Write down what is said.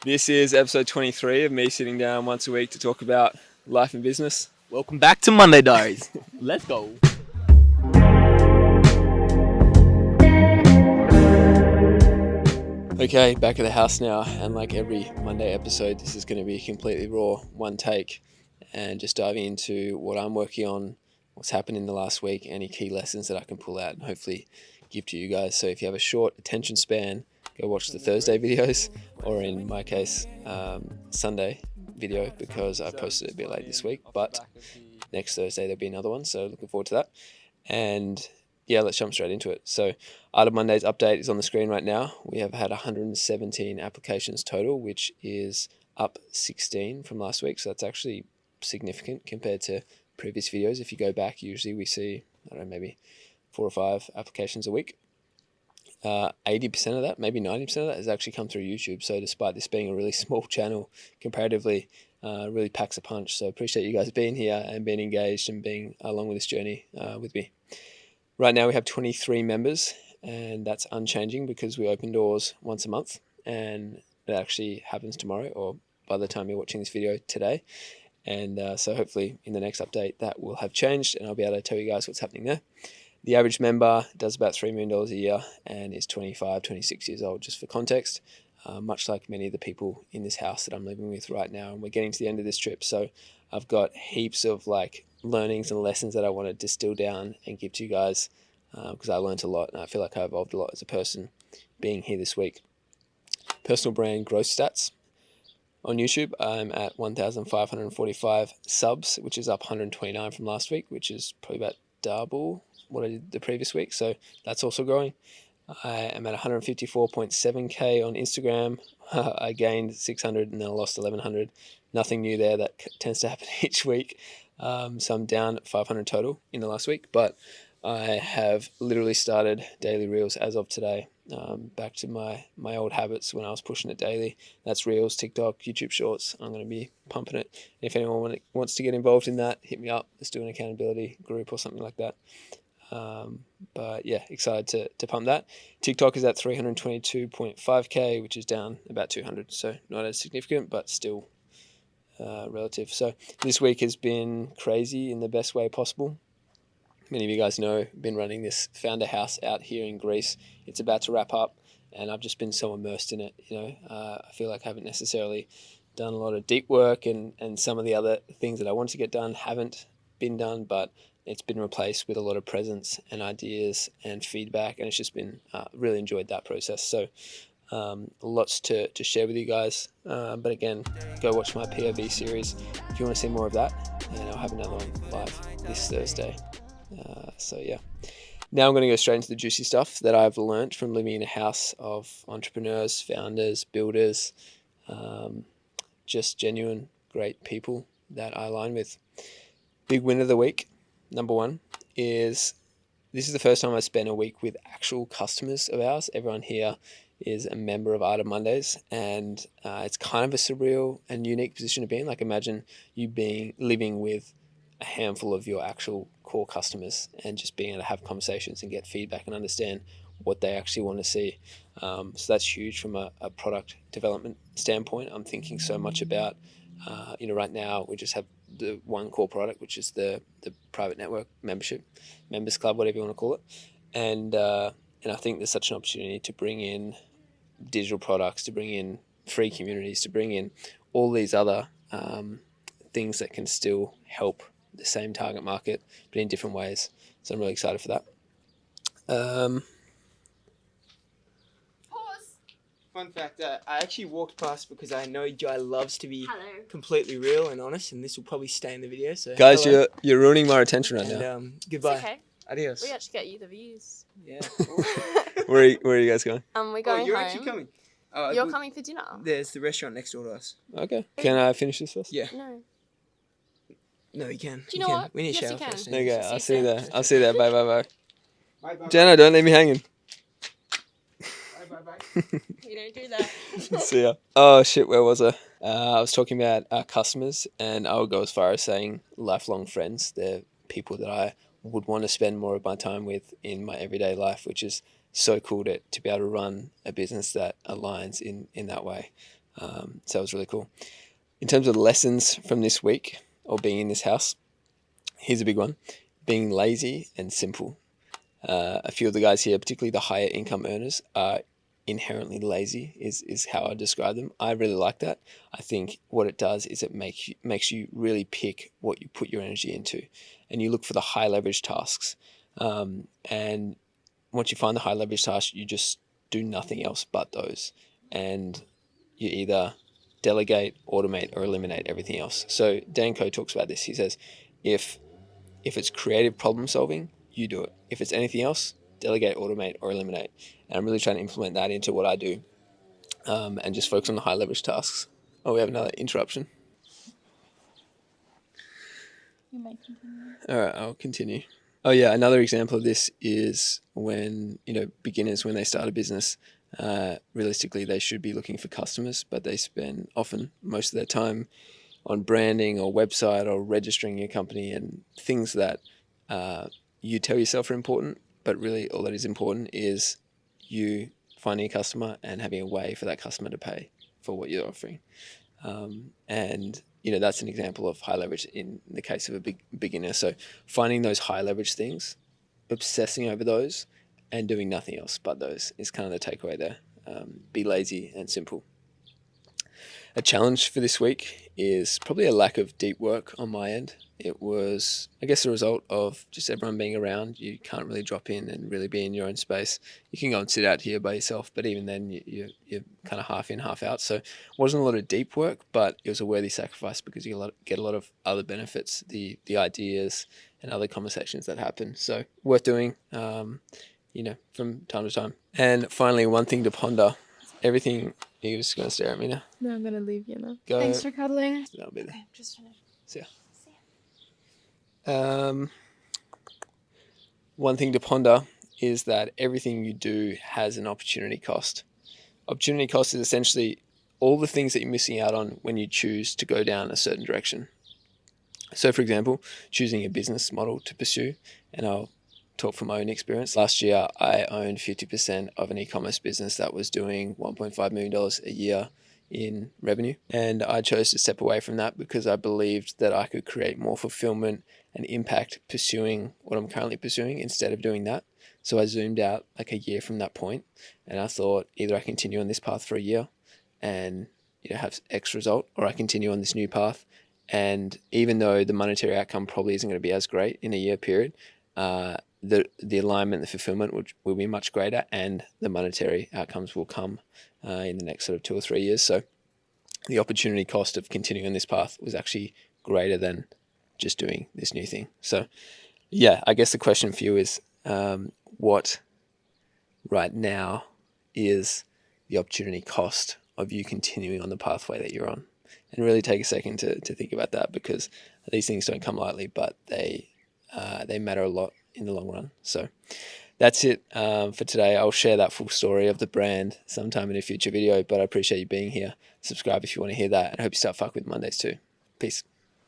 This is episode 23 of me sitting down once a week to talk about life and business. Welcome back to Monday Diaries. Let's go. Okay, back at the house now, and like every Monday episode, this is going to be completely raw, one take, and just diving into what I'm working on, what's happened in the last week, any key lessons that I can pull out and hopefully give to you guys. So if you have a short attention span, go watch the Thursday videos, or in my case, Sunday video, because I posted it a bit late this week, but next Thursday there'll be another one, so looking forward to that. And yeah, let's jump straight into it. So Art of Monday's update is on the screen right now. We have had 117 applications total, which is up 16 from last week. So that's actually significant compared to previous videos. If you go back, usually we see, I don't know, maybe 4 or 5 applications a week. 80% of that, maybe 90% of that has actually come through YouTube. So despite this being a really small channel comparatively, really packs a punch. So appreciate you guys being here and being engaged and being along with this journey with me. Right now we have 23 members, and that's unchanging because we open doors once a month, and that actually happens tomorrow, or by the time you're watching this video today. And so hopefully in the next update that will have changed, and I'll be able to tell you guys what's happening there. The average member does about $3 million a year and is 25, 26 years old, just for context, much like many of the people in this house that I'm living with right now. And we're getting to the end of this trip, so I've got heaps of like learnings and lessons that I want to distill down and give to you guys, because I learned a lot and I feel like I evolved a lot as a person being here this week. Personal brand growth stats. On YouTube, I'm at 1,545 subs, which is up 129 from last week, which is probably about double what I did the previous week. So that's also growing. I am at 154.7k on Instagram. I gained 600 and then I lost 1100. Nothing new there. That tends to happen each week. So I'm down 500 total in the last week, but I have literally started daily reels as of today. Back to my old habits when I was pushing it daily. That's reels, TikTok, YouTube shorts. I'm going to be pumping it. If anyone wants to get involved in that, hit me up. Let's do an accountability group or something like that. But yeah, excited to pump that. TikTok is at 322.5k, which is down about 200. So not as significant, but still relative. So this week has been crazy in the best way possible. Many of you guys know I've been running this founder house out here in Greece. It's about to wrap up, and I've just been so immersed in it. I feel like I haven't necessarily done a lot of deep work, and some of the other things that I wanted to get done haven't been done, but it's been replaced with a lot of presence and ideas and feedback, and it's just been really enjoyed that process. So lots to share with you guys. But again, go watch my POV series if you want to see more of that, and I'll have another one live this Thursday. So yeah, now I'm going to go straight into the juicy stuff that I've learned from living in a house of entrepreneurs, founders, builders, just genuine great people that I align with. Big win of the week, number one, is this is the first time I spent a week with actual customers of ours. Everyone here is a member of Art of Mondays, and it's kind of a surreal and unique position to be in. Like imagine you living with a handful of your actual core customers and just being able to have conversations and get feedback and understand what they actually want to see. So that's huge from a product development standpoint. I'm thinking so much about, right now we just have the one core product, which is the private network membership, members club, whatever you want to call it. And I think there's such an opportunity to bring in digital products, to bring in free communities, to bring in all these other things that can still help the same target market, but in different ways. So I'm really excited for that. Pause. Fun fact, I actually walked past because I know Jai loves to be Hello. completely real and honest, and this will probably stay in the video. So Guys, hello. you're ruining my attention right And now. goodbye. It's okay. Adios. We actually get you the views. Yeah. Where are you guys going? We're going you're home. actually coming. You're coming for dinner. There's the restaurant next door to us. Okay. Can I finish this first? Yeah. No. No, you can. Do you know what? We need Yes, shower you can. first. Okay, See I'll you see you soon. there. I'll see you there. Bye, bye, bye. Bye, bye. Jenna, don't leave me hanging. Bye, bye, bye. You don't do that. See ya. Oh shit, where was I? I was talking about our customers, and I would go as far as saying lifelong friends. They're people that I would want to spend more of my time with in my everyday life, which is so cool to be able to run a business that aligns in that way. So it was really cool. In terms of lessons from this week or being in this house, here's a big one: being lazy and simple. A few of the guys here, particularly the higher income earners, are inherently lazy is how I describe them. I really like that. I think what it does is it makes you really pick what you put your energy into, and you look for the high leverage tasks. And once you find the high leverage tasks, you just do nothing else but those, and you either delegate, automate, or eliminate everything else. So Dan Coe talks about this. He says, if it's creative problem solving, you do it. If it's anything else, delegate, automate, or eliminate. And I'm really trying to implement that into what I do, and just focus on the high leverage tasks. Oh, we have another interruption. You might continue. All right, I'll continue. Oh yeah, another example of this is when beginners, when they start a business, realistically they should be looking for customers, but they spend often most of their time on branding or website or registering your company and things that you tell yourself are important, but really all that is important is you finding a customer and having a way for that customer to pay for what you're offering. And that's an example of high leverage in the case of a big beginner. So finding those high leverage things, obsessing over those, and doing nothing else but those is kind of the takeaway there. Be lazy and simple. A challenge for this week is probably a lack of deep work on my end. It was, I guess, a result of just everyone being around. You can't really drop in and really be in your own space. You can go and sit out here by yourself, but even then you're kind of half in, half out. So it wasn't a lot of deep work, but it was a worthy sacrifice because you get a lot of other benefits, the ideas and other conversations that happen. So worth doing, from time to time. And finally, one thing to ponder. Everything... You're just going to stare at me now? No, I'm gonna leave you now. Go. Thanks for cuddling. That'll be there. Okay, just finished. See ya. One thing to ponder is that everything you do has an opportunity cost. Opportunity cost is essentially all the things that you're missing out on when you choose to go down a certain direction. So, for example, choosing a business model to pursue, and I'll talk from my own experience. Last year, I owned 50% of an e-commerce business that was doing $1.5 million a year in revenue. And I chose to step away from that because I believed that I could create more fulfillment and impact pursuing what I'm currently pursuing instead of doing that. So I zoomed out like a year from that point, and I thought either I continue on this path for a year and have X result, or I continue on this new path. And even though the monetary outcome probably isn't going to be as great in a year period, the alignment, the fulfillment will be much greater, and the monetary outcomes will come in the next sort of 2 or 3 years. So the opportunity cost of continuing on this path was actually greater than just doing this new thing. So yeah, I guess the question for you is, what right now is the opportunity cost of you continuing on the pathway that you're on? And really take a second to think about that, because these things don't come lightly, but they matter a lot in the long run. So that's it for today. I'll share that full story of the brand sometime in a future video, but I appreciate you being here. Subscribe if you want to hear that, and I hope you start fuck with Mondays too. Peace.